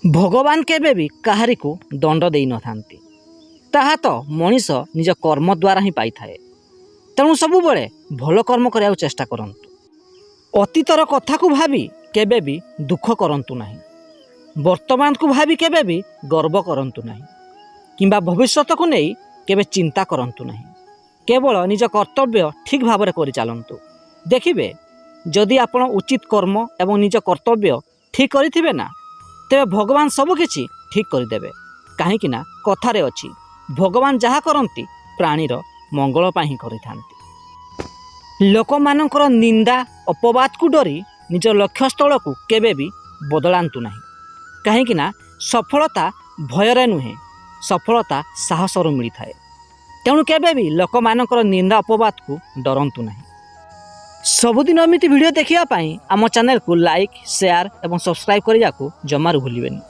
भगवान केबे भी काहारी को दंड देई न थांती ताहा तो मनीष निज कर्म द्वारा ही पाई थाए। तेणु सबु बेले भल कर्म करने चेष्टा करंतु। अतीतर कथा को भावी केबे भी दुख करंतु नहीं। वर्तमान को भावी केबे भी गर्व करंतु नहीं किंबा भविष्यत को नहीं केबे चिंता करंतु नहीं। केवल निज कर्तव्य ठीक भाव में करि चालंतु। देखिबे जदि आपण उचित कर्म एवं निज कर्तव्य ठीक करिथिबे ना तेबे भगवान सब किछि ठीक करदेवे। कहीं ना कथारे अछि भगवान जहा करंती प्राणीर मंगल पाई ही करिथांती। लोक मानकर निंदा अपवाद को डरी निज लक्ष्यस्थल को केबे भी बदलांतु नहीं। कहीं ना सफलता भयरे नुहे सफलता साहसरु मिली थाए। तेणु केबे भी लोक मानकर निंदा अपवाद को डरंतु नहीं। सबुदिन एमिति वीडियो देखिया पाई आम चैनल को लाइक शेयर एवं सब्सक्राइब करिया को जमारू भूलिबेनी।